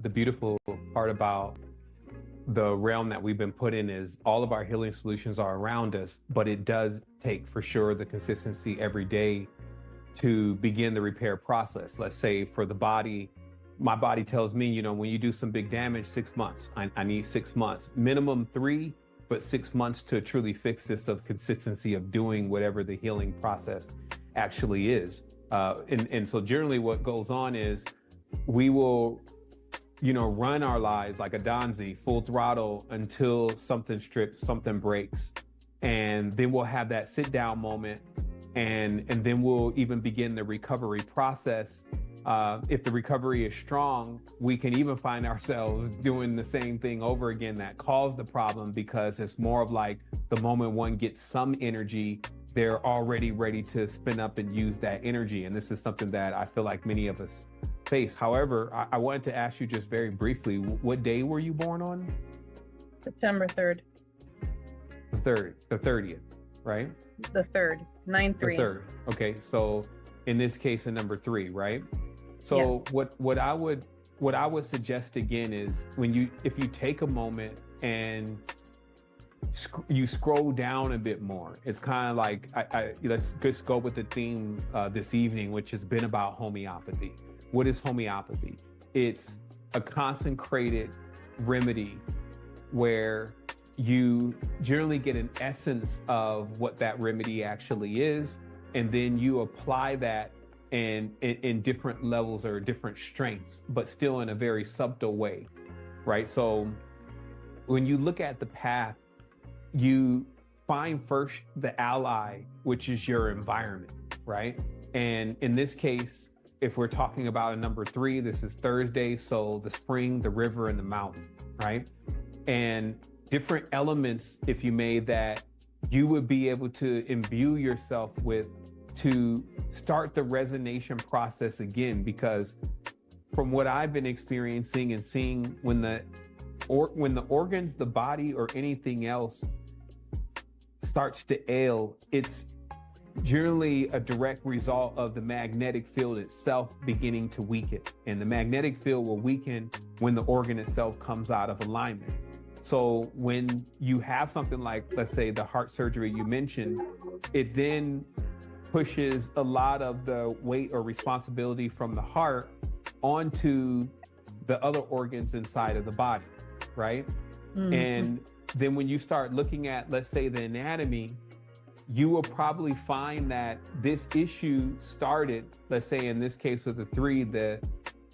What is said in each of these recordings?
the beautiful part about the realm that we've been put in is all of our healing solutions are around us, but it does take for sure the consistency every day to begin the repair process. Let's say for the body, my body tells me, when you do some big damage, 6 months. I need 6 months, minimum 3, but 6 months to truly fix this of consistency of doing whatever the healing process actually is. And so generally what goes on is we will, run our lives like a Donzi, full throttle until something strips, something breaks. And then we'll have that sit down moment. And then we'll even begin the recovery process. If the recovery is strong, we can even find ourselves doing the same thing over again that caused the problem, because it's more of like the moment one gets some energy, they're already ready to spin up and use that energy. And this is something that I feel like many of us face. However, I wanted to ask you just very briefly, what day were you born on? September 3rd. The 30th, right? The 3rd, 9/3. The 3rd. Okay, so in this case, a number 3, right? So yes. What I would suggest again is if you take a moment and you scroll down a bit more, it's kind of like let's just go with the theme this evening, which has been about homeopathy. What is homeopathy? It's a concentrated remedy where you generally get an essence of what that remedy actually is, and then you apply that in different levels or different strengths, but still in a very subtle way, right? So when you look at the path, you find first the ally, which is your environment, right? And in this case, if we're talking about a number 3, this is Thursday, so the spring, the river, and the mountain, right? And different elements, if you made that, you would be able to imbue yourself with to start the resonation process again. Because from what I've been experiencing and seeing, when the organs, the body, or anything else starts to ail, it's generally a direct result of the magnetic field itself beginning to weaken. And the magnetic field will weaken when the organ itself comes out of alignment. So when you have something like, let's say, the heart surgery you mentioned, it then pushes a lot of the weight or responsibility from the heart onto the other organs inside of the body, right? Mm-hmm. And then when you start looking at, let's say, the anatomy, you will probably find that this issue started, let's say in this case with the 3, the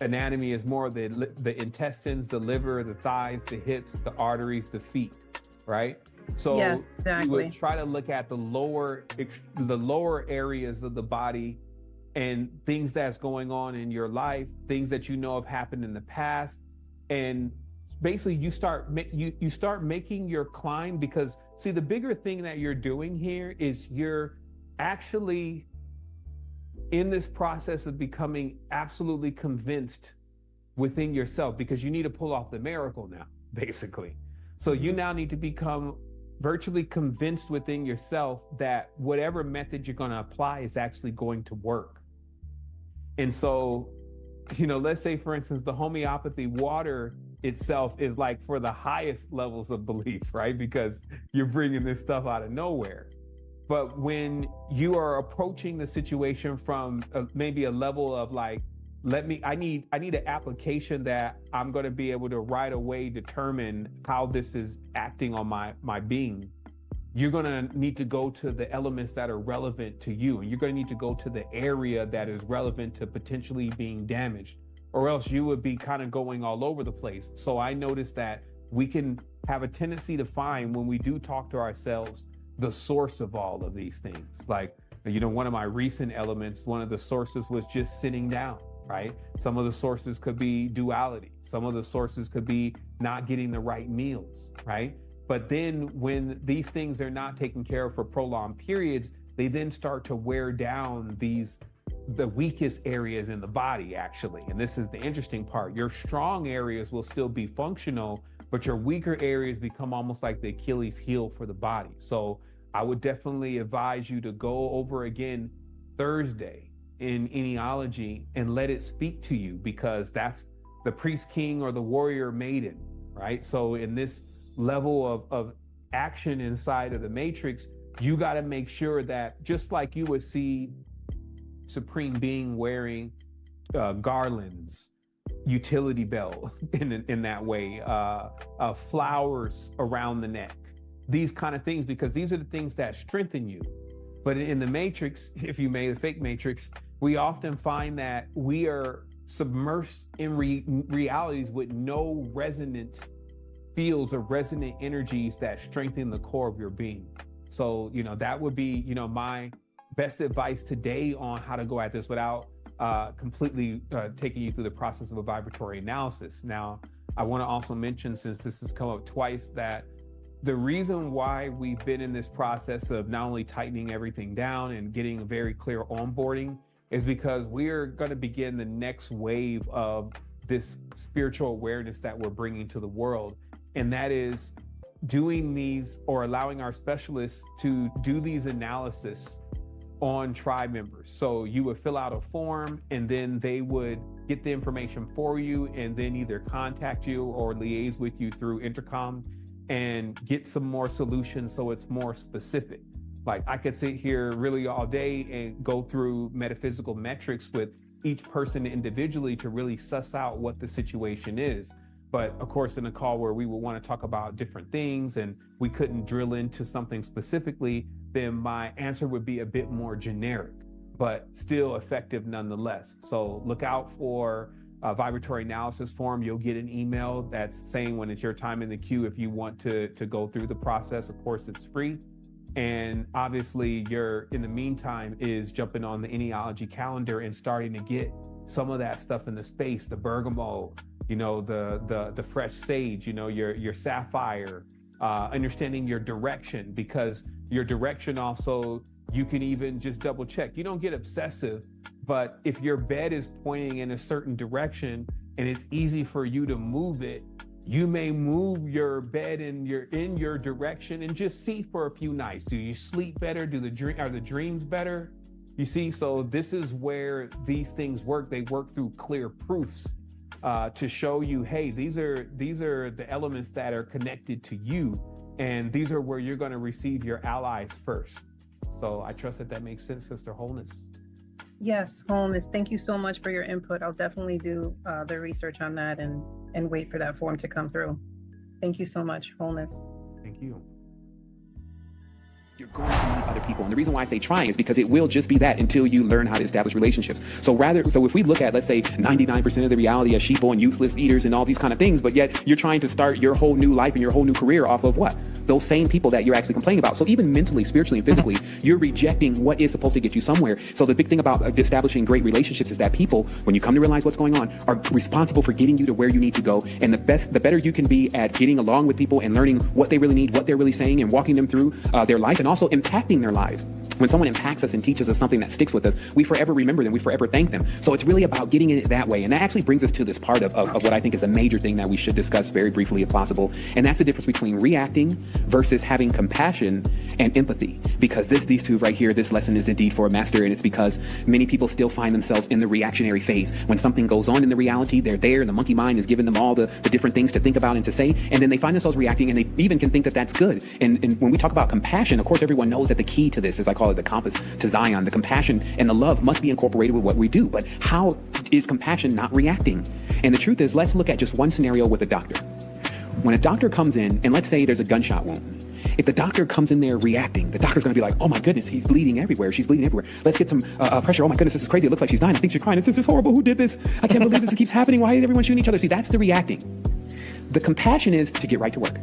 anatomy is more the intestines, the liver, the thighs, the hips, the arteries, the feet, right? So yes, exactly. You would try to look at the lower areas of the body and things that's going on in your life, things that you know have happened in the past, and basically you start making your climb. Because see, the bigger thing that you're doing here is you're actually in this process of becoming absolutely convinced within yourself, because you need to pull off the miracle now, basically. So you now need to become virtually convinced within yourself that whatever method you're going to apply is actually going to work. And so, let's say, for instance, the homeopathy water itself is like for the highest levels of belief, right? Because you're bringing this stuff out of nowhere. But when you are approaching the situation from maybe a level of like, I need an application that I'm going to be able to right away determine how this is acting on my being, you're going to need to go to the elements that are relevant to you. And you're going to need to go to the area that is relevant to potentially being damaged, or else you would be kind of going all over the place. So I noticed that we can have a tendency to find, when we do talk to ourselves, the source of all of these things. Like, one of my recent elements, one of the sources was just sitting down, right? Some of the sources could be duality. Some of the sources could be not getting the right meals, right? But then when these things are not taken care of for prolonged periods, they then start to wear down the weakest areas in the body, actually. And this is the interesting part. Your strong areas will still be functional, but your weaker areas become almost like the Achilles heel for the body. So I would definitely advise you to go over again Thursday in eniology and let it speak to you, because that's the priest king or the warrior maiden, right? So in this level of action inside of the matrix, you got to make sure that just like you would see Supreme Being wearing garlands, utility belt in that way, flowers around the neck, these kind of things, because these are the things that strengthen you. But in the matrix, if you may, the fake matrix, we often find that we are submersed in realities with no resonant fields or resonant energies that strengthen the core of your being. So, that would be, my best advice today on how to go at this without completely taking you through the process of a vibratory analysis. Now, I want to also mention, since this has come up twice, that the reason why we've been in this process of not only tightening everything down and getting a very clear onboarding is because we're going to begin the next wave of this spiritual awareness that we're bringing to the world. And that is doing these, or allowing our specialists to do these analysis on tribe members. So you would fill out a form and then they would get the information for you and then either contact you or liaise with you through intercom and get some more solutions so it's more specific. Like I could sit here really all day and go through metaphysical metrics with each person individually to really suss out what the situation is. But of course, in a call where we would want to talk about different things and we couldn't drill into something specifically, then my answer would be a bit more generic, but still effective nonetheless. So look out for a vibratory analysis form. You'll get an email that's saying when it's your time in the queue if you want to go through the process. Of course, it's free. And obviously, you're in the meantime is jumping on the Enealogy calendar and starting to get some of that stuff in the space, the bergamot, the fresh sage, your sapphire, understanding your direction, because your direction also, you can even just double check. You don't get obsessive, but if your bed is pointing in a certain direction and it's easy for you to move it, you may move your bed in your direction and just see for a few nights. Do you sleep better? Are the dreams better? You see, so this is where these things work. They work through clear proofs to show you, hey, these are the elements that are connected to you, and these are where you're going to receive your allies first. So I trust that makes sense, Sister Wholeness. Yes, Wholeness. Thank you so much for your input. I'll definitely do the research on that and wait for that form to come through. Thank you so much, Wholeness. Thank you. You're going to meet other people. And the reason why I say trying is because it will just be that until you learn how to establish relationships. So if we look at, let's say, 99% of the reality as sheeple and useless eaters and all these kind of things, but yet you're trying to start your whole new life and your whole new career off of what? Those same people that you're actually complaining about. So even mentally, spiritually, and physically, you're rejecting what is supposed to get you somewhere. So the big thing about establishing great relationships is that people, when you come to realize what's going on, are responsible for getting you to where you need to go. And the better you can be at getting along with people and learning what they really need, what they're really saying, and walking them through their life, and also impacting their lives. When someone impacts us and teaches us something that sticks with us, we forever remember them, we forever thank them. So it's really about getting it that way. And that actually brings us to this part of what I think is a major thing that we should discuss very briefly if possible. And that's the difference between reacting versus having compassion and empathy. Because these two right here, this lesson is indeed for a master. And it's because many people still find themselves in the reactionary phase. When something goes on in the reality, they're there and the monkey mind is giving them all the different things to think about and to say. And then they find themselves reacting, and they even can think that that's good. And when we talk about compassion, of course, everyone knows that the key to this, as I call it, the compass to Zion, the compassion and the love must be incorporated with what we do. But how is compassion not reacting? And the truth is, let's look at just one scenario with a doctor. When a doctor comes in, and let's say there's a gunshot wound, if the doctor comes in there reacting, the doctor's going to be like, oh my goodness, he's bleeding everywhere. She's bleeding everywhere. Let's get some pressure. Oh my goodness, this is crazy. It looks like she's dying. I think she's crying. This is horrible. Who did this? I can't believe this. It keeps happening. Why is everyone shooting each other? See, that's the reacting. The compassion is to get right to work.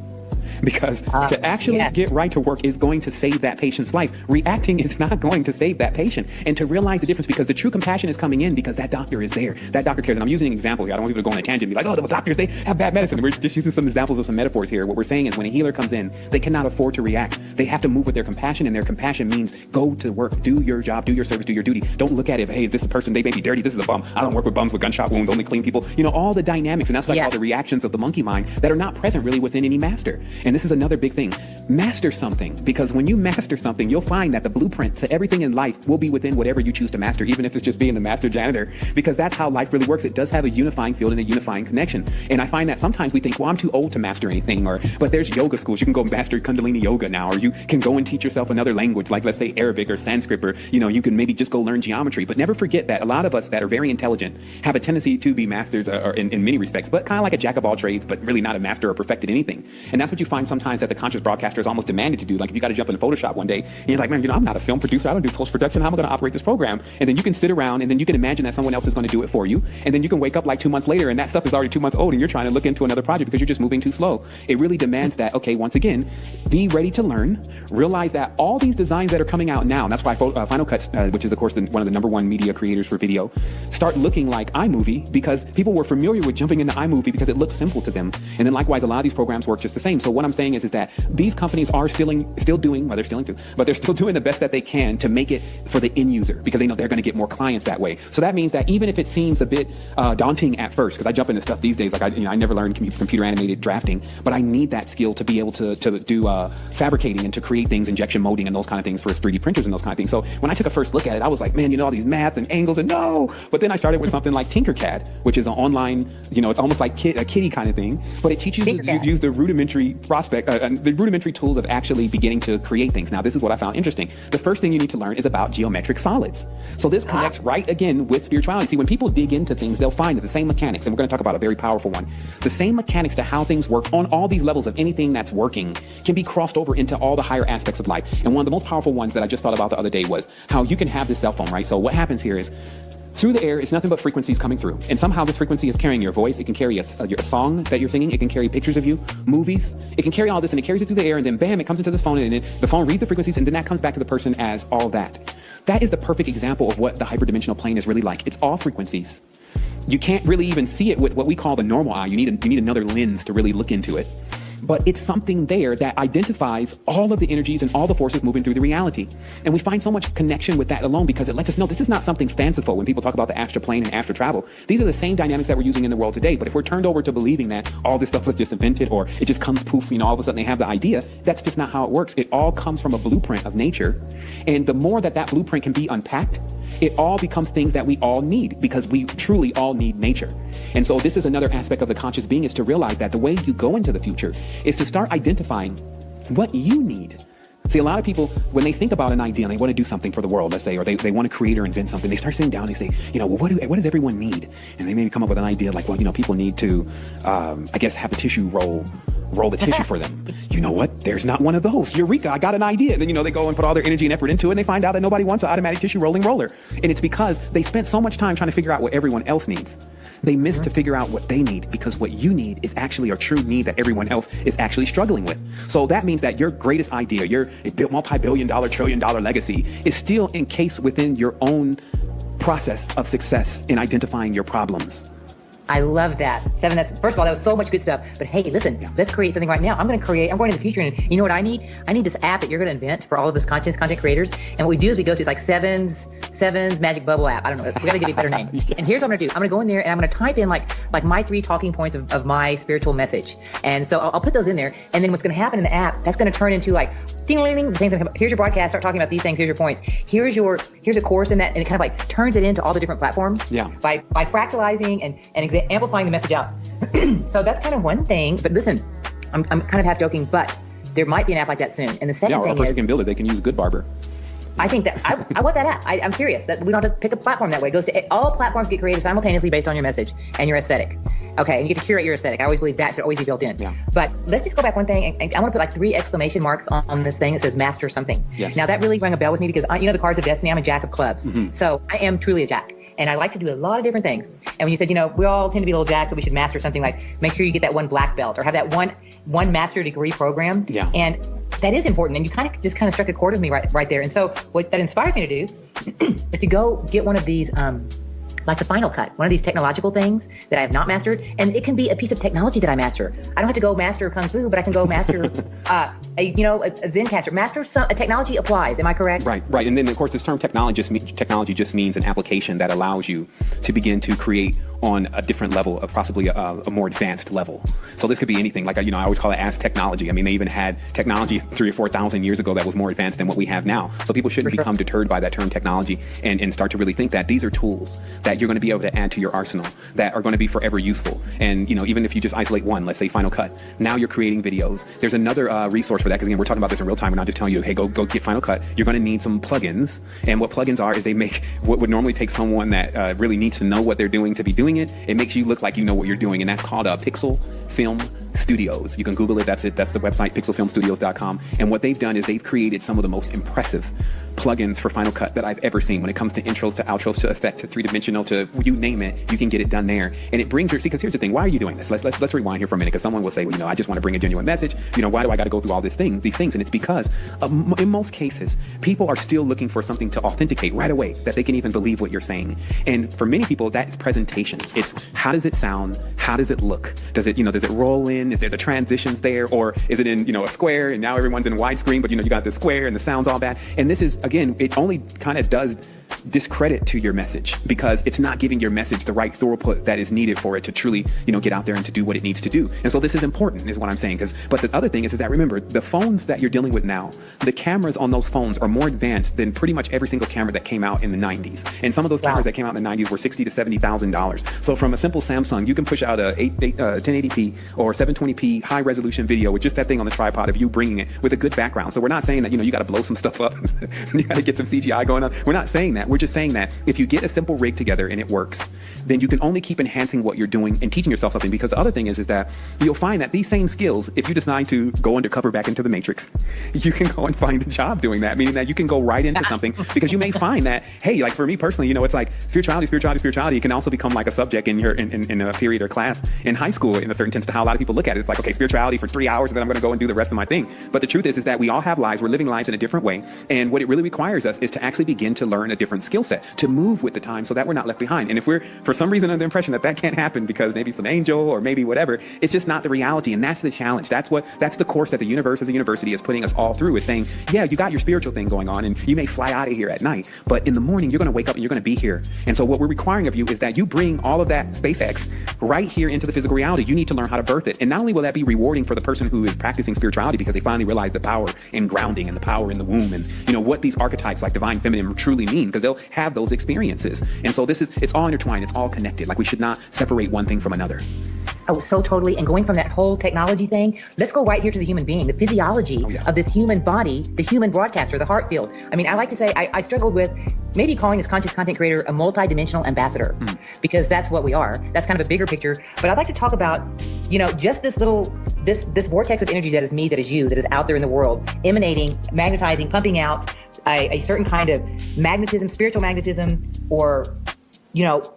Because to actually get right to work is going to save that patient's life. Reacting is not going to save that patient. And to realize the difference, because the true compassion is coming in because that doctor is there. That doctor cares. And I'm using an example here. I don't want people to go on a tangent and be like, oh, the doctors, they have bad medicine. We're just using some examples of some metaphors here. What we're saying is when a healer comes in, they cannot afford to react. They have to move with their compassion, and their compassion means go to work, do your job, do your service, do your duty. Don't look at it, hey, is this a person, they may be dirty, this is a bum. I don't work with bums with gunshot wounds, only clean people. All the dynamics. And that's what I call the reactions of the monkey mind that are not present really within any master. And this is another big thing. Master something, because when you master something, you'll find that the blueprint to everything in life will be within whatever you choose to master, even if it's just being the master janitor, because that's how life really works. It does have a unifying field and a unifying connection. And I find that sometimes we think, well, I'm too old to master anything, but there's yoga schools. You can go master Kundalini yoga now, or you can go and teach yourself another language, like let's say Arabic or Sanskrit, or, you can maybe just go learn geometry. But never forget that a lot of us that are very intelligent have a tendency to be masters or in many respects, but kind of like a jack of all trades, but really not a master or perfected anything. And that's what you find sometimes that the conscious broadcaster is almost demanded to do. Like if you got to jump into Photoshop one day and you're like, man, I'm not a film producer. I don't do post-production. How am I going to operate this program? And then you can sit around and then you can imagine that someone else is going to do it for you. And then you can wake up like 2 months later and that stuff is already 2 months old and you're trying to look into another project because you're just moving too slow. It really demands that, okay, once again, be ready to learn, realize that all these designs that are coming out now, and that's why Final Cut, which is of course one of the #1 media creators for video, start looking like iMovie, because people were familiar with jumping into iMovie because it looks simple to them. And then likewise, a lot of these programs work just the same. So what I'm saying is that these companies are still doing the best that they can to make it for the end user, because they know they're going to get more clients that way. So that means that even if it seems a bit daunting at first, because I jump into stuff these days, like I never learned computer animated drafting, but I need that skill to be able to do fabricating and to create things, injection molding and those kind of things for 3D printers and those kind of things. So when I took a first look at it, I was like, man, all these math and angles and no. But then I started with something like Tinkercad, which is an online, it's almost like a kitty kind of thing, but it teaches you to use the rudimentary the rudimentary tools of actually beginning to create things. Now, this is what I found interesting. The first thing you need to learn is about geometric solids. So this connects right again with spirituality. See, when people dig into things, they'll find that the same mechanics, and we're going to talk about a very powerful one, the same mechanics to how things work on all these levels of anything that's working can be crossed over into all the higher aspects of life. And one of the most powerful ones that I just thought about the other day was how you can have this cell phone, right? So what happens here is, through the air, it's nothing but frequencies coming through. And somehow this frequency is carrying your voice. It can carry a song that you're singing. It can carry pictures of you, movies. It can carry all this, and it carries it through the air, and then bam, it comes into this phone, and the phone reads the frequencies, and then that comes back to the person as all that. That is the perfect example of what the hyperdimensional plane is really like. It's all frequencies. You can't really even see it with what we call the normal eye. You need another lens to really look into it. But it's something there that identifies all of the energies and all the forces moving through the reality. And we find so much connection with that alone, because it lets us know this is not something fanciful. When people talk about the astral plane and astral travel, these are the same dynamics that we're using in the world today. But if we're turned over to believing that all this stuff was just invented, or it just comes poof, all of a sudden they have the idea, that's just not how it works. It all comes from a blueprint of nature. And the more that blueprint can be unpacked, it all becomes things that we all need, because we truly all need nature. And so this is another aspect of the conscious being, is to realize that the way you go into the future is to start identifying what you need. See, a lot of people, when they think about an idea and they want to do something for the world, let's say, or they want to create or invent something, they start sitting down and they say, well, what does everyone need? And they maybe come up with an idea like, well, people need to, have a tissue roll the tissue for them. You know what? There's not one of those. Eureka, I got an idea. And then, they go and put all their energy and effort into it, and they find out that nobody wants an automatic tissue rolling roller. And it's because they spent so much time trying to figure out what everyone else needs. They miss to figure out what they need, because what you need is actually a true need that everyone else is actually struggling with. So that means that your greatest idea, your multi-billion-dollar, trillion-dollar legacy is still encased within your own process of success in identifying your problems. I love that. Sevan, first of all, that was so much good stuff. But hey, listen, let's create something right now. I'm going into the future, and you know what I need? I need this app that you're going to invent for all of this content creators. And what we do is we go to, it's like Sevan's Magic Bubble app. I don't know. We got to give it a better name. And here's what I'm going to do. I'm going to go in there and I'm going to type in like my 3 talking points of my spiritual message. And so I'll put those in there. And then what's going to happen in the app, that's going to turn into like, ding-a-ling-a-ling, the things that come, here's your broadcast, start talking about these things, here's your points. Here's a course in that, and it kind of like turns it into all the different platforms by fractalizing and amplifying the message out. So that's kind of one thing. But listen, I'm kind of half joking, but there might be an app like that soon. And the second thing is, or a person can build it. They can use Good Barber. I think that I want that app. I'm serious that we don't have to pick a platform that way. It goes to all platforms, get created simultaneously based on your message and your aesthetic. Okay, and you get to curate your aesthetic. I always believe that should always be built in. Yeah. But let's just go back one thing, and I want to put like 3 exclamation marks on this thing that says master something. Yes. Now that really rang a bell with me, because the cards of destiny, I'm a jack of clubs. Mm-hmm. So I am truly a jack. And I like to do a lot of different things. And when you said, we all tend to be little jacks, so we should master something, like make sure you get that one black belt or have that one master degree program. Yeah. And that is important. And you kind of struck a chord with me right there. And so what that inspires me to do is to go get one of these like the Final Cut, one of these technological things that I have not mastered. And it can be a piece of technology that I master. I don't have to go master Kung Fu, but I can go master, a Zencaster. Master a technology applies. Am I correct? Right. And then, of course, this term technology just means an application that allows you to begin to create on a different level of possibly a more advanced level. So this could be anything. Like, I always call it as technology. I mean, they even had technology 3,000 or 4,000 years ago that was more advanced than what we have now. So people shouldn't become deterred by that term technology and start to really think that these are tools that you're going to be able to add to your arsenal that are going to be forever useful. And, even if you just isolate one, let's say Final Cut, now you're creating videos. There's another resource for that, because again, we're talking about this in real time. We're not just telling you, hey, go get Final Cut. You're going to need some plugins. And what plugins are is they make what would normally take someone that really needs to know what they're doing to be doing it. It makes you look like you know what you're doing. And that's called Pixel Film Studios. You can Google it. That's it. That's the website, pixelfilmstudios.com. And what they've done is they've created some of the most impressive plugins for Final Cut that I've ever seen. When it comes to intros, to outros, to effect, to three-dimensional, to you name it, you can get it done there. And it brings because here's the thing, why are you doing this? Let's rewind here for a minute, because someone will say, well, I just want to bring a genuine message. Why do I got to go through all these things? And it's because in most cases, people are still looking for something to authenticate right away, that they can even believe what you're saying. And for many people, that is presentation. It's how does it sound? How does it look? Does it roll in? Is there the transitions there? Or is it in, a square and now everyone's in widescreen, but you got the square and the sounds all that. And this is, again, it only kind of does discredit to your message, because it's not giving your message the right throughput that is needed for it to truly, get out there and to do what it needs to do. And so this is important, is what I'm saying. But the other thing is that, remember, the phones that you're dealing with now, the cameras on those phones are more advanced than pretty much every single camera that came out in the 90s. And some of those cameras that came out in the 90s were $60,000 to $70,000. So from a simple Samsung, you can push out a 1080p or 720p high resolution video with just that thing on the tripod of you bringing it with a good background. So we're not saying that, you got to blow some stuff up. You got to get some CGI going on. We're not saying that. We're just saying that if you get a simple rig together and it works, then you can only keep enhancing what you're doing and teaching yourself something. Because the other thing is that you'll find that these same skills, if you decide to go undercover back into the matrix, you can go and find a job doing that, meaning that you can go right into something. Because you may find that, hey, like for me personally, it's like spirituality can also become like a subject in a period or class in high school, in a certain sense, to how a lot of people look at it. It's like, okay, spirituality for 3 hours, and then I'm going to go and do the rest of my thing. But the truth is that we all have lives. We're living lives in a different way. And what it really requires us is to actually begin to learn a different skill set, to move with the time so that we're not left behind. And if we're for some reason under the impression that can't happen because maybe some angel or maybe whatever, it's just not the reality. And that's the challenge. That's the course that the universe as a university is putting us all through, is saying, yeah, you got your spiritual thing going on and you may fly out of here at night, but in the morning you're going to wake up and you're going to be here. And so what we're requiring of you is that you bring all of that SpaceX right here into the physical reality. You need to learn how to birth it. And not only will that be rewarding for the person who is practicing spirituality, because they finally realize the power in grounding and the power in the womb, and what these archetypes like divine feminine truly mean, because they'll have those experiences. And so it's all intertwined. It's all connected. Like, we should not separate one thing from another. Oh, so totally. And going from that whole technology thing, let's go right here to the human being, the physiology of this human body, the human broadcaster, the heart field. I mean, I like to say I struggled with maybe calling this conscious content creator a multi-dimensional ambassador, because that's what we are. That's kind of a bigger picture. But I'd like to talk about, just this vortex of energy that is me, that is you, that is out there in the world, emanating, magnetizing, pumping out a certain kind of magnetism, spiritual magnetism, or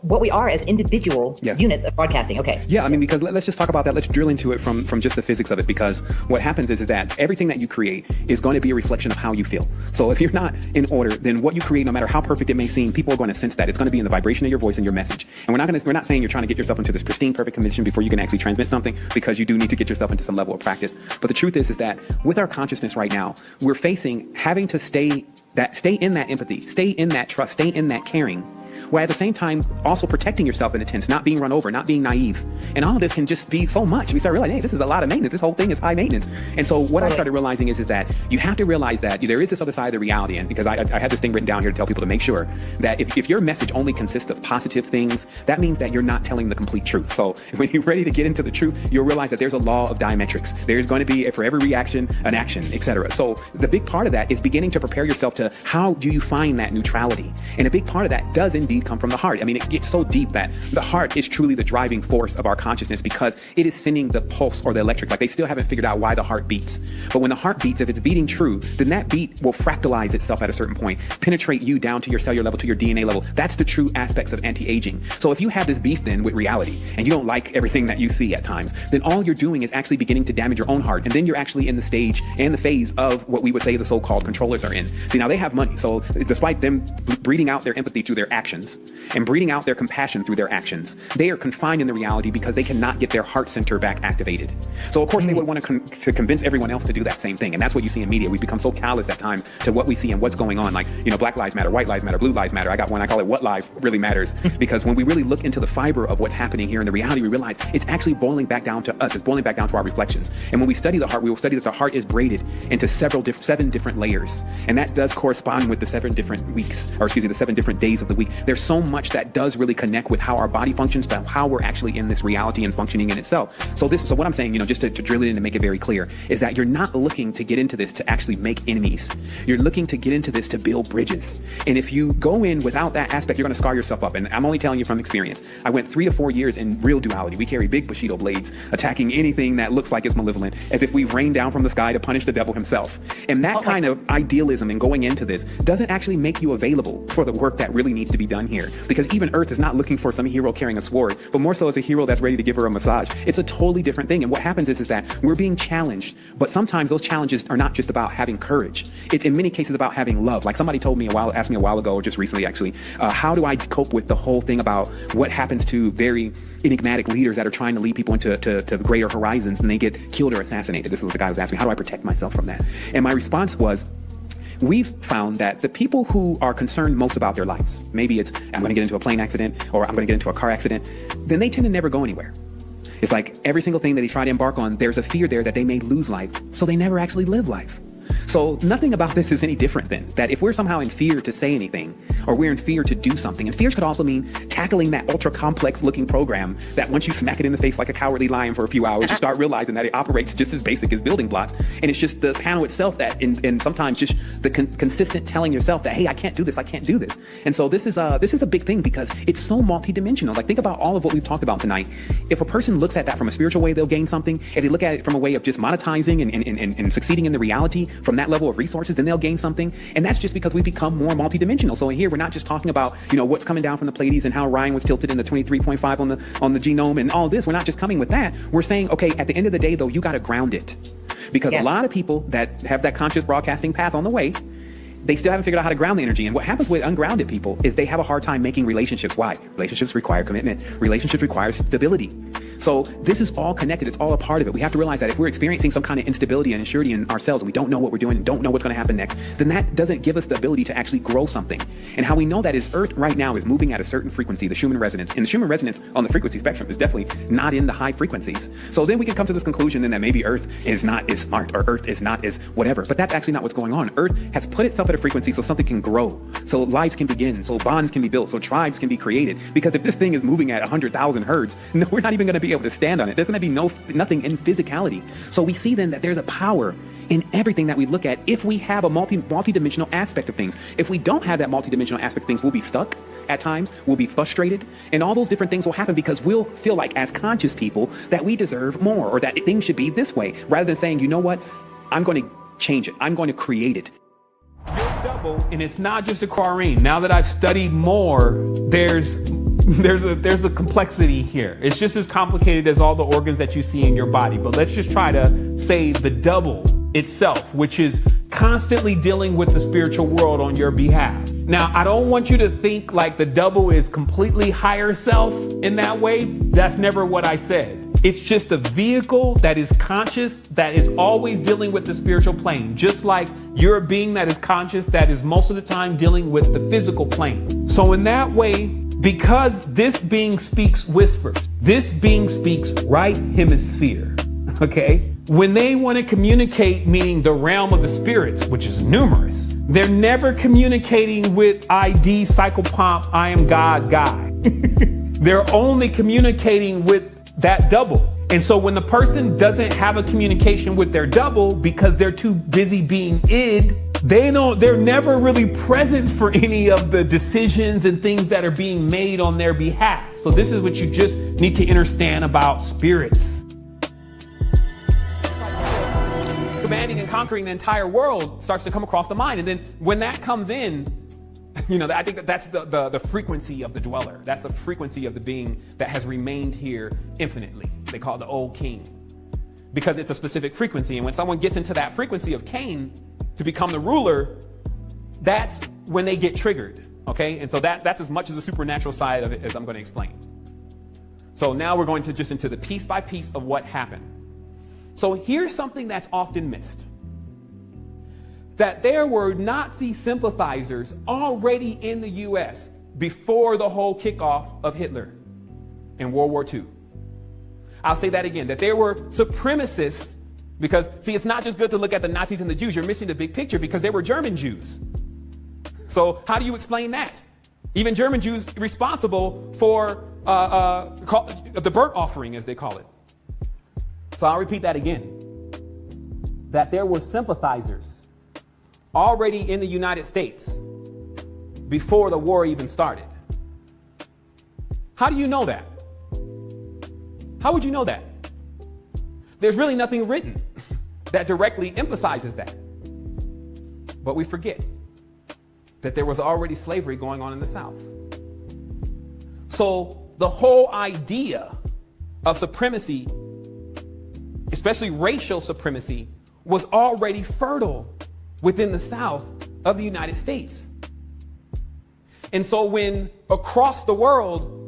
what we are as individual units of broadcasting. Okay. Yeah, I mean, because let's just talk about that. Let's drill into it from just the physics of it, because what happens is that everything that you create is going to be a reflection of how you feel. So if you're not in order, then what you create, no matter how perfect it may seem, people are going to sense that. It's going to be in the vibration of your voice and your message. And we're not saying you're trying to get yourself into this pristine, perfect condition before you can actually transmit something, because you do need to get yourself into some level of practice. But the truth is that with our consciousness right now, we're facing having to stay in that empathy, stay in that trust, stay in that caring, while at the same time also protecting yourself in a sense, not being run over, not being naive. And all of this can just be so much. We start realizing, hey, this is a lot of maintenance. This whole thing is high maintenance. And so what I started realizing is that you have to realize that there is this other side of the reality. And because I had this thing written down here to tell people to make sure that if your message only consists of positive things, that means that you're not telling the complete truth. So when you're ready to get into the truth, you'll realize that there's a law of diametrics. There's going to be, for every reaction, an action, etc. So the big part of that is beginning to prepare yourself to how do you find that neutrality. And a big part of that does indeed come from the heart. I mean, it's so deep that the heart is truly the driving force of our consciousness, because it is sending the pulse or the electric. Like, they still haven't figured out why the heart beats. But when the heart beats, if it's beating true, then that beat will fractalize itself at a certain point, penetrate you down to your cellular level, to your DNA level. That's the true aspects of anti-aging. So if you have this beef then with reality and you don't like everything that you see at times, then all you're doing is actually beginning to damage your own heart. And then you're actually in the stage and the phase of what we would say the so-called controllers are in. See, now they have money. So despite them breeding out their empathy through their actions, emotions and breathing out their compassion through their actions, they are confined in the reality because they cannot get their heart center back activated. So of course they would want to convince everyone else to do that same thing. And that's what you see in media. We become so callous at times to what we see and what's going on. Like, Black lives matter, white lives matter, blue lives matter. I got one, I call it What Life Really Matters. Because when we really look into the fiber of what's happening here in the reality, we realize it's actually boiling back down to us. It's boiling back down to our reflections. And when we study the heart, we will study that the heart is braided into seven different layers. And that does correspond with the 7 different weeks, or excuse me, the 7 different days of the week. There's so much that does really connect with how our body functions, but how we're actually in this reality and functioning in itself. So what I'm saying, just to drill it in and make it very clear, is that you're not looking to get into this to actually make enemies. You're looking to get into this to build bridges. And if you go in without that aspect, you're going to scar yourself up. And I'm only telling you from experience. I went 3 to 4 years in real duality. We carry big Bushido blades, attacking anything that looks like it's malevolent, as if we rained down from the sky to punish the devil himself. And that kind of idealism and going into this doesn't actually make you available for the work that really needs to be done here. Because even Earth is not looking for some hero carrying a sword, but more so as a hero that's ready to give her a massage. It's a totally different thing. And what happens is that we're being challenged, but sometimes those challenges are not just about having courage. It's in many cases about having love. Like somebody asked me a while ago, or just recently actually, how do I cope with the whole thing about what happens to very enigmatic leaders that are trying to lead people into greater horizons and they get killed or assassinated? This is what the guy was asking me. How do I protect myself from that? And my response was, we've found that the people who are concerned most about their lives, maybe it's, I'm going to get into a plane accident or I'm going to get into a car accident, then they tend to never go anywhere. It's like every single thing that they try to embark on, there's a fear there that they may lose life, so they never actually live life. So nothing about this is any different than that. If we're somehow in fear to say anything, or we're in fear to do something, and fears could also mean tackling that ultra complex looking program that once you smack it in the face like a cowardly lion for a few hours, you start realizing that it operates just as basic as building blocks. And it's just the panel itself that, and sometimes just the consistent telling yourself that, hey, I can't do this, I can't do this. And so this is a big thing because it's so multidimensional. Like think about all of what we've talked about tonight. If a person looks at that from a spiritual way, they'll gain something. If they look at it from a way of just monetizing and succeeding in the reality from that level of resources, then they'll gain something. And that's just because we become more multidimensional. So in here, we're not just talking about, what's coming down from the Pleiades and how Orion was tilted in the 23.5 on the genome and all this. We're not just coming with that. We're saying, okay, at the end of the day, though, you got to ground it. Because a lot of people that have that conscious broadcasting path on the way, they still haven't figured out how to ground the energy. And what happens with ungrounded people is they have a hard time making relationships. Why? Relationships require commitment. Relationships require stability. So this is all connected. It's all a part of it. We have to realize that if we're experiencing some kind of instability and insurity in ourselves, and we don't know what we're doing and don't know what's going to happen next, then that doesn't give us the ability to actually grow something. And how we know that is Earth right now is moving at a certain frequency, the Schumann resonance. And the Schumann resonance on the frequency spectrum is definitely not in the high frequencies. So then we can come to this conclusion then that maybe Earth is not as smart or Earth is not as whatever. But that's actually not what's going on. Earth has put itself at a frequency so something can grow, so lives can begin, so bonds can be built, so tribes can be created. Because if this thing is moving at 100,000 hertz, no, we're not even going to be able to stand on it. There's going to be nothing in physicality. So we see then that there's a power in everything that we look at if we have a multi-dimensional aspect of things. If we don't have that multi-dimensional aspect of things, we'll be stuck at times, we'll be frustrated, and all those different things will happen because we'll feel like as conscious people that we deserve more or that things should be this way, rather than saying, you know what, I'm going to change it. I'm going to create it. Double, and it's not just a quarine. Now that I've studied more, there's a complexity here. It's just as complicated as all the organs that you see in your body. But let's just try to say the double itself, which is constantly dealing with the spiritual world on your behalf. Now, I don't want you to think like the double is completely higher self in that way. That's never what I said. It's just a vehicle that is conscious, that is always dealing with the spiritual plane, just like you're a being that is conscious, that is most of the time dealing with the physical plane. So in that way, because this being speaks whispers, this being speaks right hemisphere, okay? When they want to communicate, meaning the realm of the spirits, which is numerous, they're never communicating with ID, psychopomp, I am God guy. They're only communicating with that double. And so when the person doesn't have a communication with their double because they're too busy being id, they're never really present for any of the decisions and things that are being made on their behalf. So this is what you just need to understand about spirits. Commanding and conquering the entire world starts to come across the mind. And then when that comes in, I think that's the frequency of the dweller. That's the frequency of the being that has remained here infinitely. They call it the old king because it's a specific frequency. And when someone gets into that frequency of Cain to become the ruler, that's when they get triggered. Okay, and so that's as much as the supernatural side of it as I'm going to explain. So now we're going to just into the piece by piece of what happened. So here's something that's often missed. That there were Nazi sympathizers already in the US before the whole kickoff of Hitler in World War II. I'll say that again, that there were supremacists, because see, it's not just good to look at the Nazis and the Jews, you're missing the big picture because they were German Jews. So how do you explain that? Even German Jews responsible for the burnt offering, as they call it. So I'll repeat that again. That there were sympathizers already in the United States before the war even started. How do you know that? How would you know that? There's really nothing written that directly emphasizes that. But we forget that there was already slavery going on in the South. So the whole idea of supremacy, especially racial supremacy, was already fertile within the South of the United States. And so when across the world,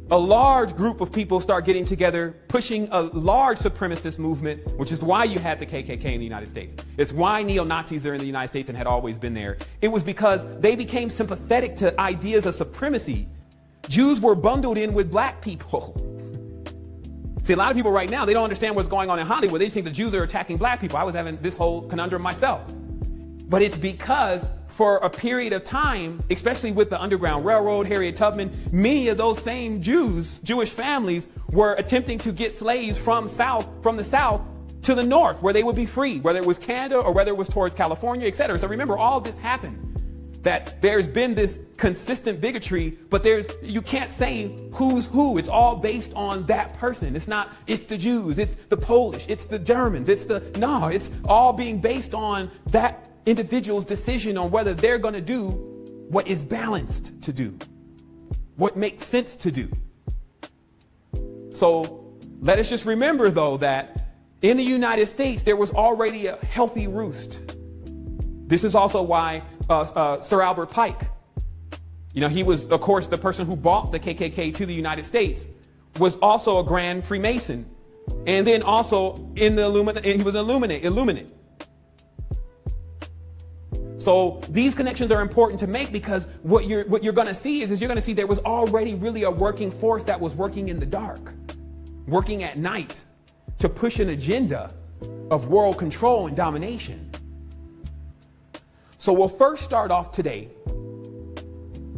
a large group of people start getting together, pushing a large supremacist movement, which is why you had the KKK in the United States. It's why neo-Nazis are in the United States and had always been there. It was because they became sympathetic to ideas of supremacy. Jews were bundled in with black people. See, a lot of people right now, they don't understand what's going on in Hollywood. They just think the Jews are attacking black people. I was having this whole conundrum myself. But it's because for a period of time, especially with the Underground Railroad, Harriet Tubman, many of those same Jewish families were attempting to get slaves from the South to the North, where they would be free, whether it was Canada or whether it was towards California, etc. So remember, all of this happened. That there's been this consistent bigotry, but you can't say who's who. It's all based on that person. It's the Jews, it's the Polish, it's the Germans, it's all being based on that individual's decision on whether they're going to do what is balanced to do, what makes sense to do. So let us just remember, though, that in the United States, there was already a healthy roost. This is also why Sir Albert Pike, he was, of course, the person who brought the KKK to the United States, was also a Grand Freemason. And then also he was an Illuminate. So these connections are important to make, because what you're going to see is you're going to see there was already really a working force that was working in the dark, working at night to push an agenda of world control and domination. So we'll first start off today.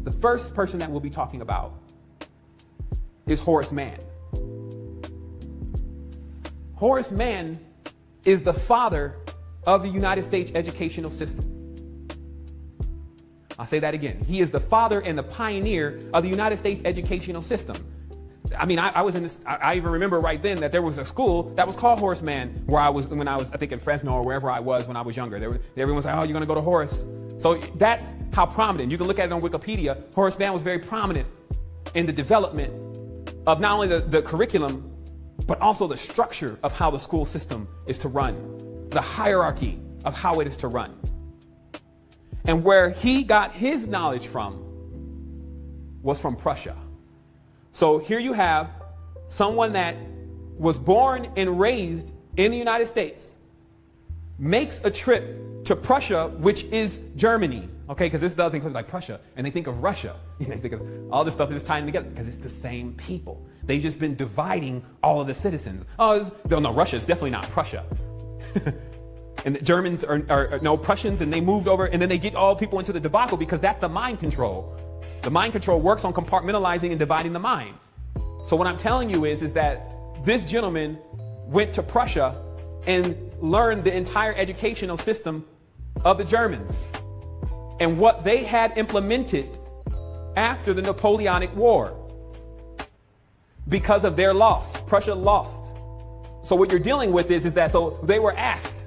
The first person that we'll be talking about is Horace Mann. Horace Mann is the father of the United States educational system. I'll say that again. He is the father and the pioneer of the United States educational system. I mean, I even remember right then that there was a school that was called Horace Mann when I was, I think in Fresno or wherever I was when I was younger. Everyone was like, oh, you're going to go to Horace. So that's how prominent. You can look at it on Wikipedia. Horace Mann was very prominent in the development of not only the curriculum, but also the structure of how the school system is to run, the hierarchy of how it is to run. And where he got his knowledge from was from Prussia. So here you have someone that was born and raised in the United States, makes a trip to Prussia, which is Germany. Okay, because this is the other thing, people like Prussia, and they think of Russia. They think of all this stuff is tying together because it's the same people. They've just been dividing all of the citizens. No, Russia is definitely not Prussia. And the Germans are no Prussians, and they moved over, and then they get all people into the debacle because that's the mind control. The mind control works on compartmentalizing and dividing the mind. So what I'm telling you is that this gentleman went to Prussia and learned the entire educational system of the Germans and what they had implemented after the Napoleonic War because of their loss. Prussia lost. So what you're dealing with is that so they were asked.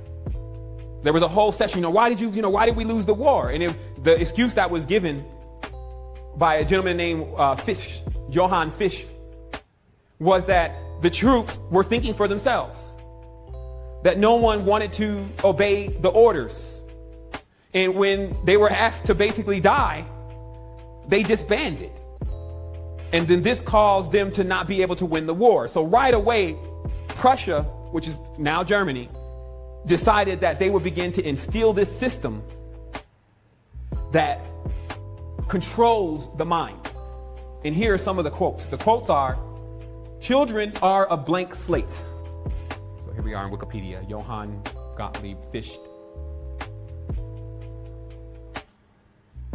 There was a whole session, why did we lose the war? And the excuse that was given by a gentleman named Johann Fisch, was that the troops were thinking for themselves, that no one wanted to obey the orders. And when they were asked to basically die, they disbanded. And then this caused them to not be able to win the war. So right away, Prussia, which is now Germany, decided that they would begin to instill this system that controls the mind. And here are some of the quotes. The quotes are, children are a blank slate. So here we are in Wikipedia, Johann Gottlieb Fichte.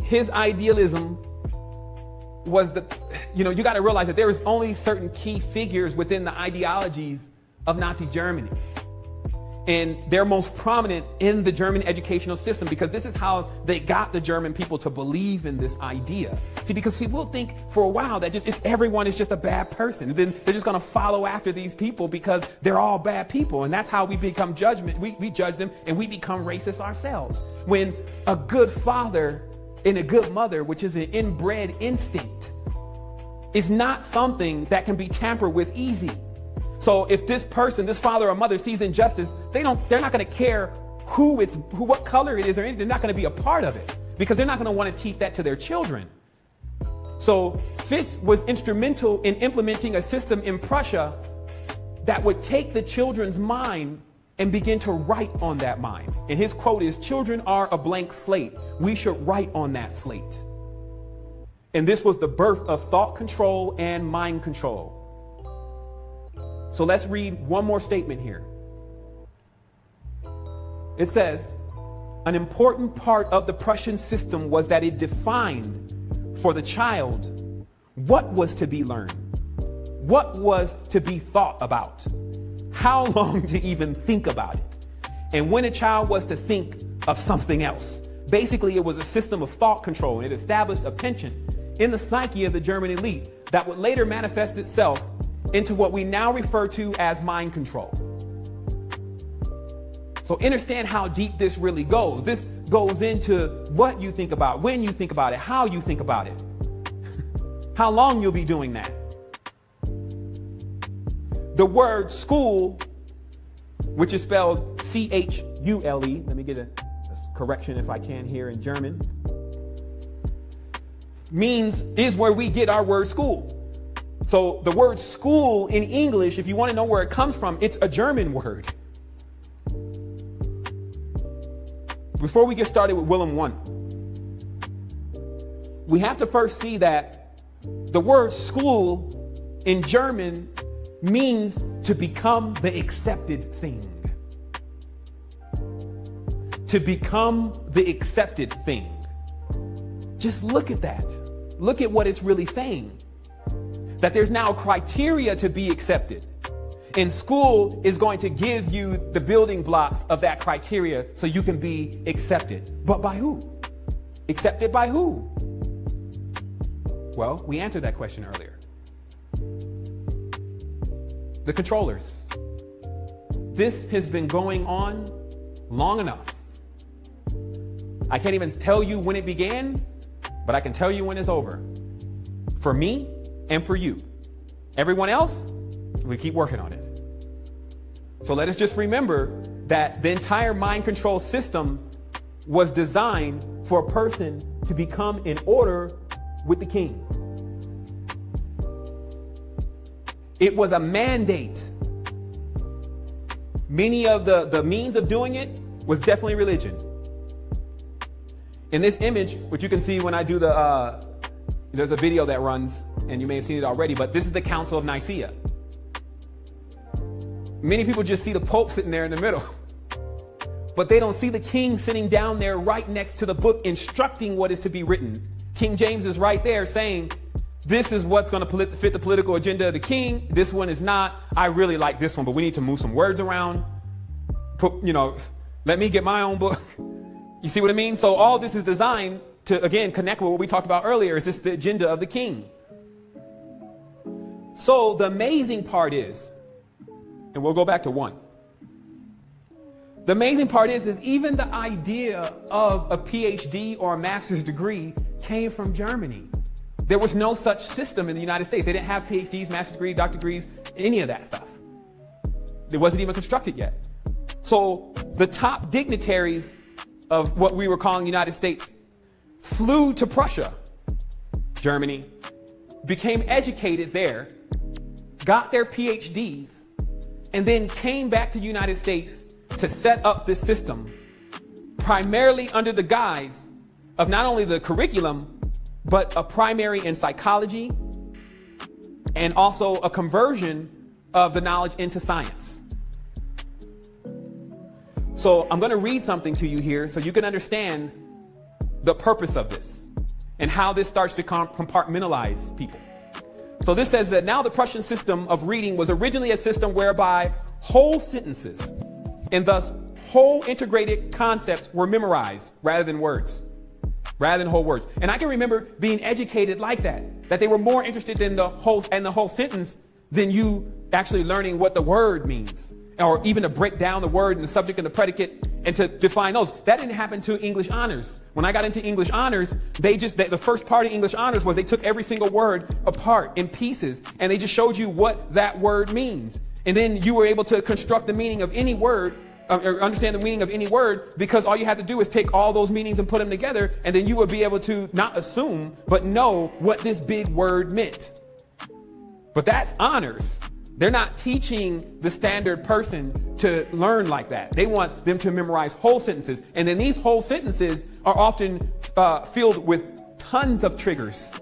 His idealism was you got to realize that there is only certain key figures within the ideologies of Nazi Germany. And they're most prominent in the German educational system because this is how they got the German people to believe in this idea. See, because people think for a while that everyone is just a bad person. And then they're just going to follow after these people because they're all bad people. And that's how we become judgment. We judge them and we become racist ourselves. When a good father and a good mother, which is an inbred instinct, is not something that can be tampered with easy. So if this person, this father or mother, sees injustice, they're not going to care what color it is or anything. They're not going to be a part of it because they're not going to want to teach that to their children. So Fichte was instrumental in implementing a system in Prussia that would take the children's mind and begin to write on that mind. And his quote is, children are a blank slate. We should write on that slate. And this was the birth of thought control and mind control. So let's read one more statement here. It says, an important part of the Prussian system was that it defined for the child what was to be learned, what was to be thought about, how long to even think about it, and when a child was to think of something else. Basically, it was a system of thought control, and it established a penchant in the psyche of the German elite that would later manifest itself into what we now refer to as mind control. So understand how deep this really goes. This goes into what you think about, when you think about it, how you think about it, how long you'll be doing that. The word school, which is spelled C-H-U-L-E, let me get a correction if I can here in German, is where we get our word school. So the word school in English, if you want to know where it comes from, it's a German word. Before we get started with Willem 1, we have to first see that the word school in German means to become the accepted thing. To become the accepted thing. Just look at that. Look at what it's really saying. That there's now criteria to be accepted. And school is going to give you the building blocks of that criteria so you can be accepted. But by who? Accepted by who? Well, we answered that question earlier. The controllers. This has been going on long enough. I can't even tell you when it began, but I can tell you when it's over. For me and for you. Everyone else, we keep working on it. So let us just remember that the entire mind control system was designed for a person to become in order with the king. It was a mandate. Many of the means of doing it was definitely religion. In this image, which you can see when I do there's a video that runs, and you may have seen it already, but this is the Council of Nicaea. Many people just see the Pope sitting there in the middle, but they don't see the king sitting down there right next to the book instructing what is to be written. King James is right there saying, this is what's going to fit the political agenda of the king. This one is not. I really like this one, but we need to move some words around. Let me get my own book. You see what I mean? So all this is designed to, again, connect with what we talked about earlier. Is this the agenda of the king? So the amazing part is, and we'll go back to 1. The amazing part is even the idea of a PhD or a master's degree came from Germany. There was no such system in the United States. They didn't have PhDs, master's degrees, doctor degrees, any of that stuff. It wasn't even constructed yet. So the top dignitaries of what we were calling the United States flew to Prussia Germany, became educated there, got their PhDs, and then came back to the United States to set up this system, primarily under the guise of not only the curriculum, but a primary in psychology and also a conversion of the knowledge into science. So I'm going to read something to you here so you can understand the purpose of this and how this starts to compartmentalize people. So this says that now the Prussian system of reading was originally a system whereby whole sentences and thus whole integrated concepts were memorized rather than whole words. And I can remember being educated like that they were more interested in the whole sentence than you actually learning what the word means, or even to break down the word and the subject and the predicate and to define those. That didn't happen to English honors. When I got into English honors, the first part of English honors was they took every single word apart in pieces and they just showed you what that word means. And then you were able to construct the meaning of any word, or understand the meaning of any word, because all you had to do is take all those meanings and put them together, and then you would be able to not assume, but know what this big word meant. But that's honors. They're not teaching the standard person to learn like that. They want them to memorize whole sentences. And then these whole sentences are often filled with tons of triggers.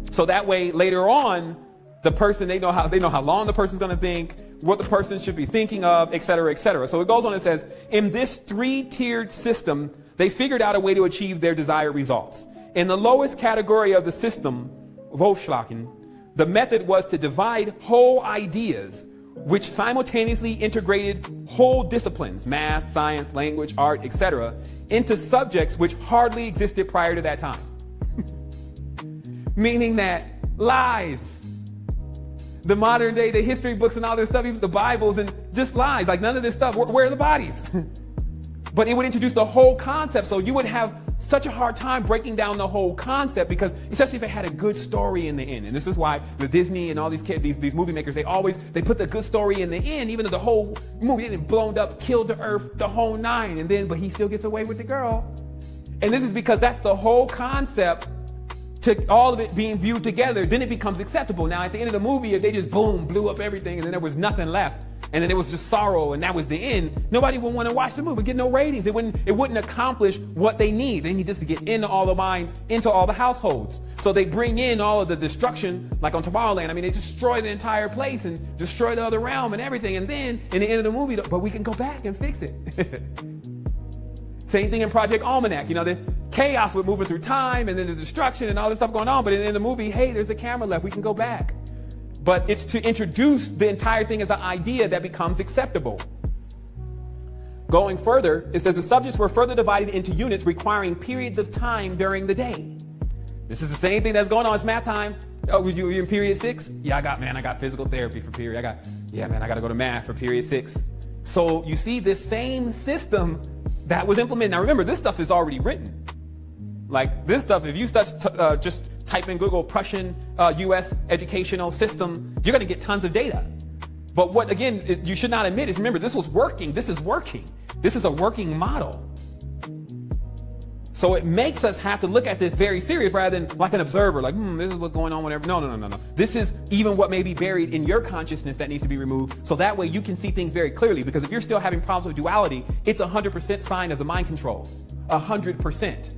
So that way, later on, the person, they know how long the person's going to think, what the person should be thinking of, et cetera, et cetera. So it goes on and says, in this 3-tiered system, they figured out a way to achieve their desired results. In the lowest category of the system, Volksschlagen, the method was to divide whole ideas, which simultaneously integrated whole disciplines, math, science, language, art, etc., into subjects which hardly existed prior to that time. Meaning that lies, the modern day, the history books and all this stuff, even the Bibles, and just lies, like none of this stuff. Where are the bodies? But it would introduce the whole concept. So you would have such a hard time breaking down the whole concept, because especially if it had a good story in the end. And this is why the Disney and all these kids, these movie makers, they put the good story in the end, even though the whole movie didn't blown up, killed the earth, the whole nine. And then, but he still gets away with the girl. And this is because that's the whole concept, to all of it being viewed together. Then it becomes acceptable. Now at the end of the movie, if they just boom, blew up everything and then there was nothing left, and then it was just sorrow, and that was the end, nobody would want to watch the movie, get no ratings. It wouldn't accomplish what they need. They need this to get into all the minds, into all the households. So they bring in all of the destruction, like on Tomorrowland. I mean, they destroy the entire place and destroy the other realm and everything. And then in the end of the movie, but we can go back and fix it. Same thing in Project Almanac, the chaos with moving through time and then the destruction and all this stuff going on. But in the movie, hey, there's a camera left, we can go back. But it's to introduce the entire thing as an idea that becomes acceptable. Going further, it says the subjects were further divided into units requiring periods of time during the day. This is the same thing that's going on. It's math time. Oh, you in period 6? Yeah, I got physical therapy for period. I got to go to math for period 6. So you see this same system that was implemented. Now remember, this stuff is already written. Like this stuff, if you just type in Google Prussian U.S. educational system, you're going to get tons of data. But what, again, you should not admit is, remember, this was working. This is working. This is a working model. So it makes us have to look at this very serious rather than like an observer, like, this is what's going on, whatever. No. This is even what may be buried in your consciousness that needs to be removed. So that way you can see things very clearly. Because if you're still having problems with duality, it's 100% sign of the mind control. 100%.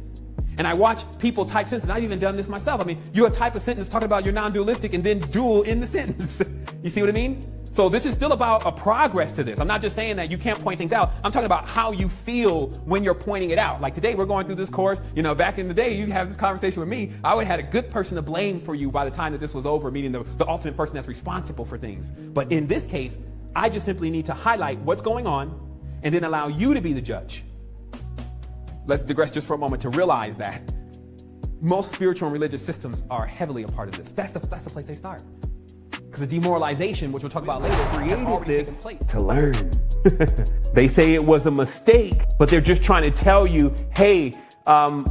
And I watch people type sentences. I've even done this myself. I mean, you'll type a sentence talking about you're non-dualistic and then dual in the sentence. You see what I mean? So this is still about a progress to this. I'm not just saying that you can't point things out. I'm talking about how you feel when you're pointing it out. Like today, we're going through this course. Back in the day, you have this conversation with me. I would have had a good person to blame for you by the time that this was over, meaning the ultimate person that's responsible for things. But in this case, I just simply need to highlight what's going on and then allow you to be the judge. Let's digress just for a moment to realize that most spiritual and religious systems are heavily a part of this. That's the place they start. Because the demoralization, which we'll talk about later, has already taken place. To learn. They say it was a mistake, but they're just trying to tell you, hey,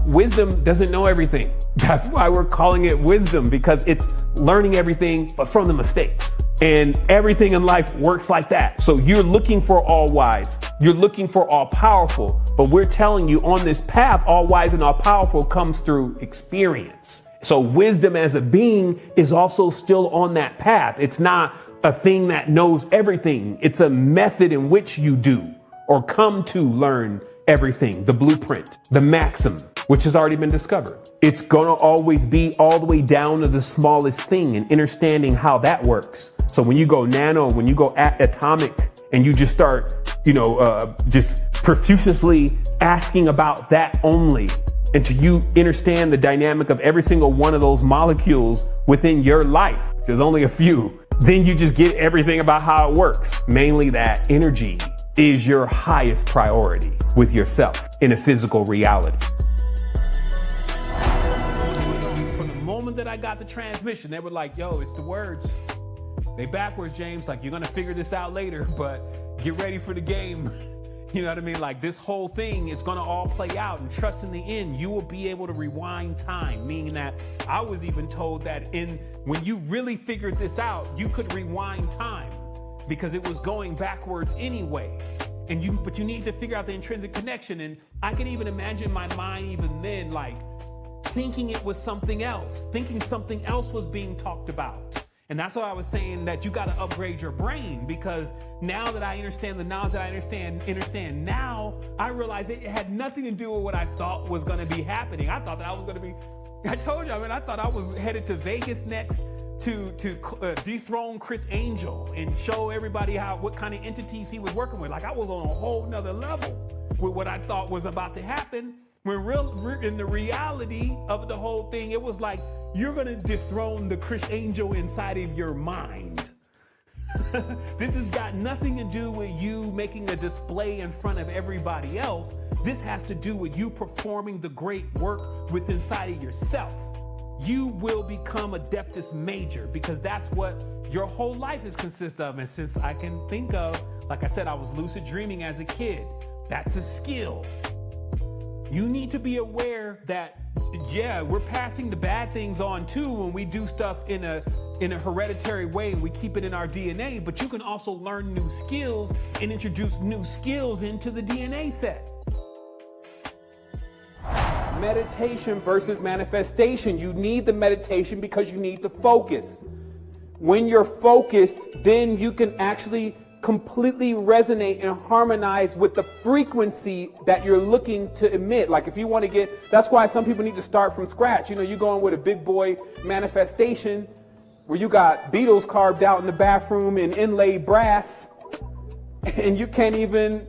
wisdom doesn't know everything. That's why we're calling it wisdom, because it's learning everything, but from the mistakes. And everything in life works like that. So you're looking for all wise. You're looking for all powerful. But we're telling you on this path, all wise and all powerful comes through experience. So wisdom as a being is also still on that path. It's not a thing that knows everything. It's a method in which you do or come to learn everything. The blueprint, the maxim, which has already been discovered. It's going to always be all the way down to the smallest thing and understanding how that works. So when you go nano, when you go atomic, and you just start, just profusely asking about that only, until you understand the dynamic of every single one of those molecules within your life, which is only a few, then you just get everything about how it works. Mainly that energy is your highest priority with yourself in a physical reality. From the moment that I got the transmission, they were like, yo, it's the words. They backwards, James. Like, you're going to figure this out later, but get ready for the game. You know what I mean? Like, this whole thing is going to all play out, and trust in the end, you will be able to rewind time. Meaning that I was even told that when you really figured this out, you could rewind time because it was going backwards anyway. But you need to figure out the intrinsic connection. And I can even imagine my mind even then, like thinking it was something else, thinking something else was being talked about. And that's why I was saying that you got to upgrade your brain, because now that I understand the knowledge that I understand now, I realize it had nothing to do with what I thought was going to be happening. I thought that I was going to be, I told you, I thought I was headed to Vegas next to dethrone Chris Angel and show everybody what kind of entities he was working with. Like, I was on a whole nother level with what I thought was about to happen. When in the reality of the whole thing, it was like, you're going to dethrone the Chris Angel inside of your mind. This has got nothing to do with you making a display in front of everybody else. This has to do with you performing the great work within inside of yourself. You will become Adeptus Major, because that's what your whole life is consist of. And since I can think of, like I said, I was lucid dreaming as a kid. That's a skill. You need to be aware that, yeah, we're passing the bad things on too when we do stuff in a hereditary way and we keep it in our DNA, but you can also learn new skills and introduce new skills into the DNA set. Meditation versus manifestation. You need the meditation because you need to focus. When you're focused, then you can actually completely resonate and harmonize with the frequency that you're looking to emit. Like, if you want to that's why some people need to start from scratch. You're going with a big boy manifestation where you got Beatles carved out in the bathroom in inlaid brass, and you can't even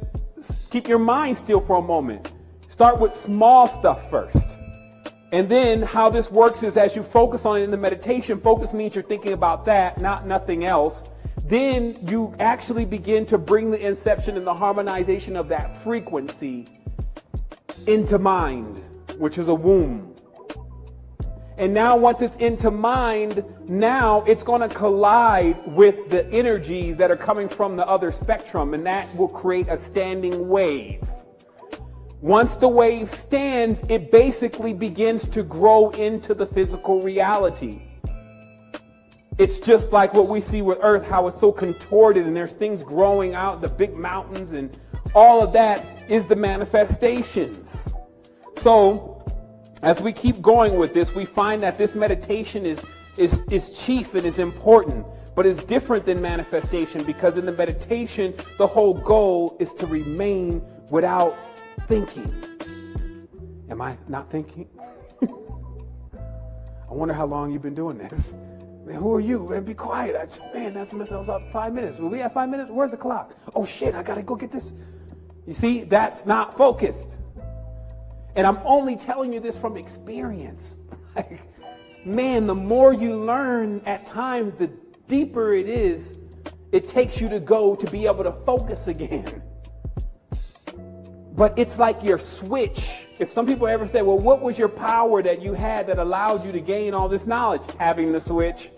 keep your mind still for a moment. Start with small stuff first. And then how this works is, as you focus on it in the meditation, focus means you're thinking about that, not nothing else. Then you actually begin to bring the inception and the harmonization of that frequency into mind, which is a womb. And now once it's into mind, now it's going to collide with the energies that are coming from the other spectrum, and that will create a standing wave. Once the wave stands, it basically begins to grow into the physical reality. It's just like what we see with Earth, how it's so contorted and there's things growing out, the big mountains, and all of that is the manifestations. So as we keep going with this, we find that this meditation is chief and is important, but it's different than manifestation, because in the meditation, the whole goal is to remain without thinking. Am I not thinking? I wonder how long you've been doing this. Man, who are you? Man, be quiet. That's messing us up 5 minutes. Will we have 5 minutes? Where's the clock? Oh shit, I gotta go get this. You see, that's not focused. And I'm only telling you this from experience. Like, man, the more you learn at times, the deeper it takes you to go to be able to focus again. But it's like your switch. If some people ever say, well, what was your power that you had that allowed you to gain all this knowledge? Having the switch.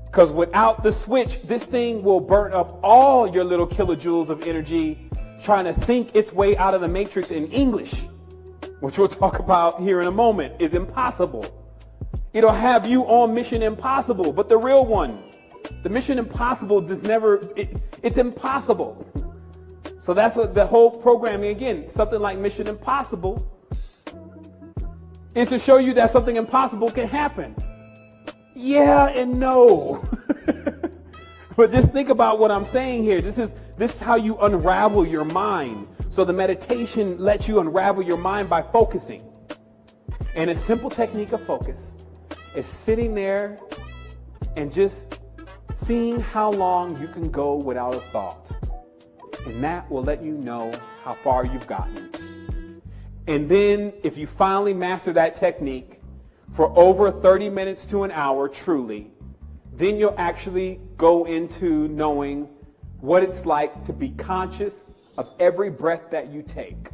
Because without the switch, this thing will burn up all your little kilojoules of energy trying to think its way out of the matrix in English, which we'll talk about here in a moment, is impossible. It'll have you on Mission Impossible, but the real one, the Mission Impossible it's impossible. So that's what the whole programming, again, something like Mission Impossible, is to show you that something impossible can happen. Yeah and no. But just think about what I'm saying here. This is how you unravel your mind. So the meditation lets you unravel your mind by focusing. And a simple technique of focus is sitting there and just seeing how long you can go without a thought. And that will let you know how far you've gotten. And then if you finally master that technique for over 30 minutes to an hour, truly, then you'll actually go into knowing what it's like to be conscious of every breath that you take.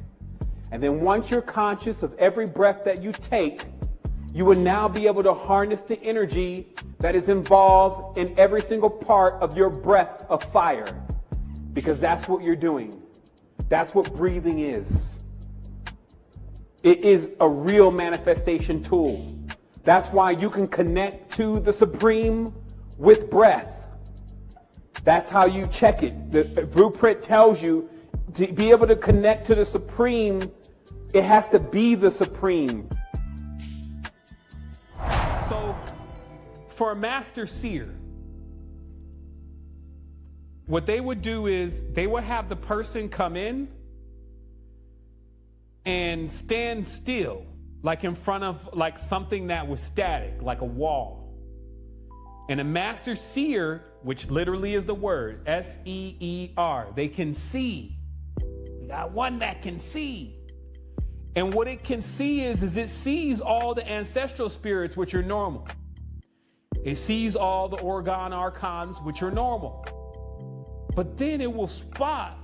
And then once you're conscious of every breath that you take, you will now be able to harness the energy that is involved in every single part of your breath of fire. Because that's what you're doing. That's what breathing is. It is a real manifestation tool. That's why you can connect to the Supreme with breath. That's how you check it. The blueprint tells you to be able to connect to the Supreme, it has to be the Supreme. So, for a master seer, what they would do is they would have the person come in and stand still, like in front of like something that was static, like a wall. And a master seer, which literally is the word, S-E-E-R, they can see. We got one that can see. And what it can see is it sees all the ancestral spirits, which are normal. It sees all the Orgone Archons, which are normal. But then it will spot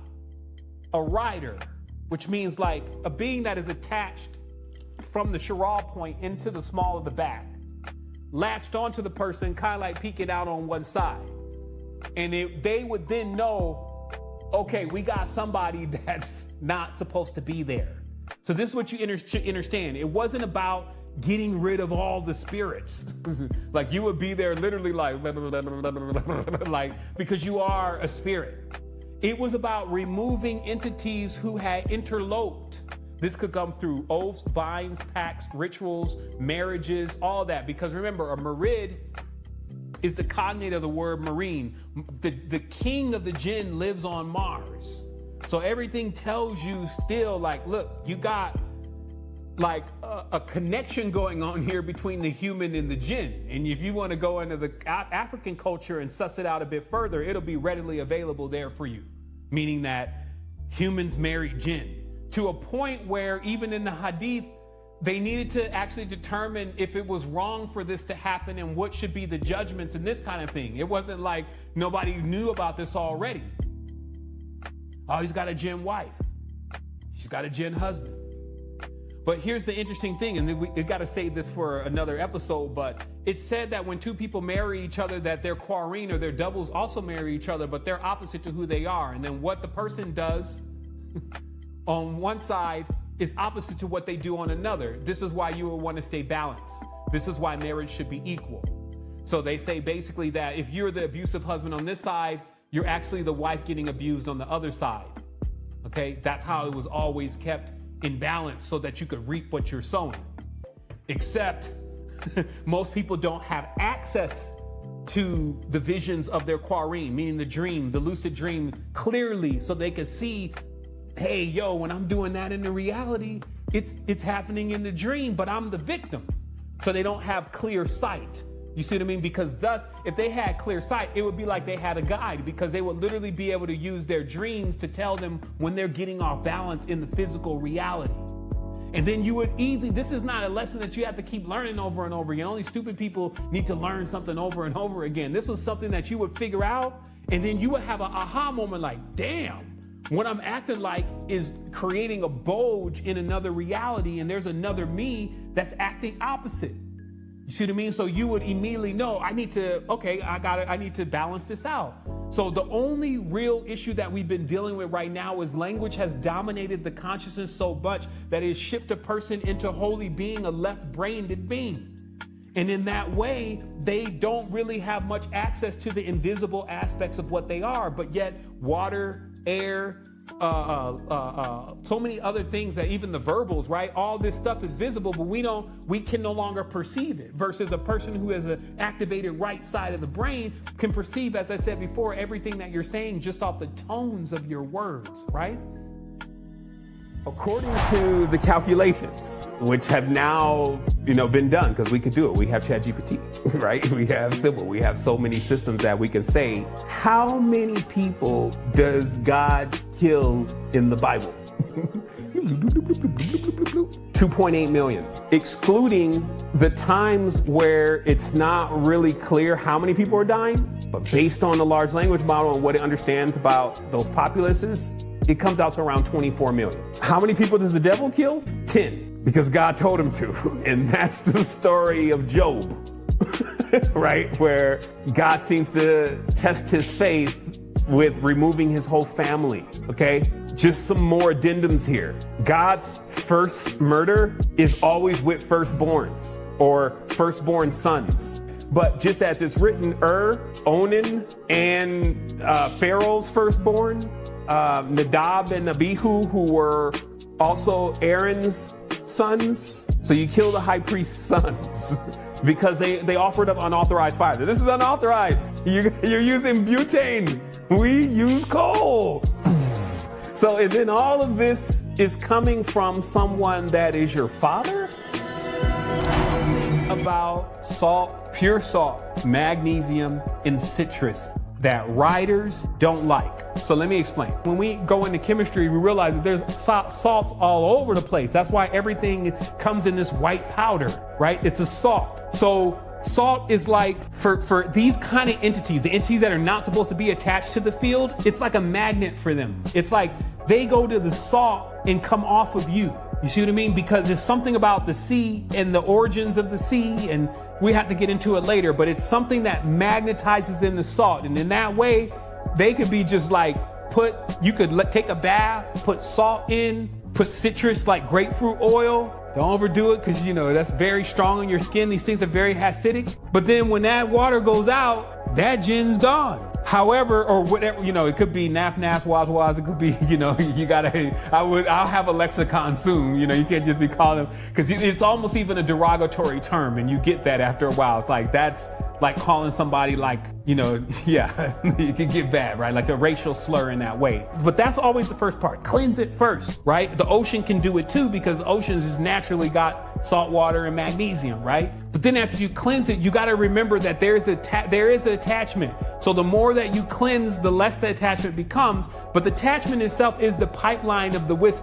a rider, which means like a being that is attached from the Chiral point into the small of the back, latched onto the person, kind of like peeking out on one side. And they would then know, okay, we got somebody that's not supposed to be there. So this is what you understand. It wasn't about getting rid of all the spirits. Like you would be there literally like because you are a spirit. It was about removing entities who had interloped. This could come through oaths, binds, pacts, rituals, marriages, all that. Because remember, a Merid is the cognate of the word marine. The king of the jinn lives on Mars. So everything tells you still like, look, you got like a connection going on here between the human and the jinn. And if you want to go into the African culture and suss it out a bit further, it'll be readily available there for you. Meaning that humans married jinn. To a point where even in the Hadith, they needed to actually determine if it was wrong for this to happen and what should be the judgments and this kind of thing. It wasn't like nobody knew about this already. Oh, he's got a jinn wife. She's got a jinn husband. But here's the interesting thing, and we got to save this for another episode, but it's said that when two people marry each other, that their quarine or their doubles also marry each other, but they're opposite to who they are. And then what the person does on one side is opposite to what they do on another. This is why you will want to stay balanced. This is why marriage should be equal. So they say basically that if you're the abusive husband on this side, you're actually the wife getting abused on the other side. Okay, that's how it was always kept in balance so that you could reap what you're sowing. Except most people don't have access to the visions of their quarine, meaning the dream, the lucid dream, clearly, so they can see, hey, yo, when I'm doing that in the reality, it's happening in the dream, but I'm the victim. So they don't have clear sight. You see what I mean? Because thus, if they had clear sight, it would be like they had a guide, because they would literally be able to use their dreams to tell them when they're getting off balance in the physical reality. And then you would this is not a lesson that you have to keep learning over and over again. Only stupid people need to learn something over and over again. This is something that you would figure out, and then you would have an aha moment like, damn, what I'm acting like is creating a bulge in another reality, and there's another me that's acting opposite. You see what I mean? So you would immediately know, I need to balance this out. So the only real issue that we've been dealing with right now is language has dominated the consciousness so much that it shifts a person into wholly being a left-brained being. And in that way, they don't really have much access to the invisible aspects of what they are, but yet water, air, so many other things that even the verbals, right? All this stuff is visible, but we can no longer perceive it, versus a person who has an activated right side of the brain can perceive, as I said before, everything that you're saying just off the tones of your words, right? According to the calculations, which have now, been done, because we could do it. We have ChatGPT, right? We have Sybil. We have so many systems that we can say, how many people does God kill in the Bible? 2.8 million, excluding the times where it's not really clear how many people are dying, but based on the large language model and what it understands about those populaces, it comes out to around 24 million. How many people does the devil kill? 10, because God told him to. And that's the story of Job, right? Where God seems to test his faith with removing his whole family, okay? Just some more addendums here. God's first murder is always with firstborns or firstborn sons. But just as it's written, Onan, and Pharaoh's firstborn, Nadab and Abihu, who were also Aaron's sons. So you kill the high priest's sons because they offered up unauthorized fire. This is unauthorized. You're using butane. We use coal. So, and then all of this is coming from someone that is your father? About salt, pure salt, magnesium, and citrus that writers don't like. So let me explain. When we go into chemistry, we realize that there's salts all over the place. That's why everything comes in this white powder, right? It's a salt. So salt is like, for these kind of entities, the entities that are not supposed to be attached to the field, it's like a magnet for them. It's like they go to the salt and come off of you. You see what I mean? Because there's something about the sea and the origins of the sea, and we have to get into it later, but it's something that magnetizes in the salt. And in that way, they could be just like you could take a bath, put salt in, put citrus like grapefruit oil. Don't overdo it, because that's very strong on your skin. These things are very acidic. But then when that water goes out, that gin's gone. However, or whatever, it could be naf, waz, it could be, I'll have a lexicon soon, you can't just be calling them, because it's almost even a derogatory term, and you get that after a while. It's like, that's like calling somebody like, yeah, you can get bad, right? Like a racial slur in that way. But that's always the first part. Cleanse it first, right? The ocean can do it too, because the oceans has naturally got salt water and magnesium, right? But then after you cleanse it, you got to remember that there is an attachment. So the more that you cleanse, the less the attachment becomes. But the attachment itself is the pipeline of the wisp.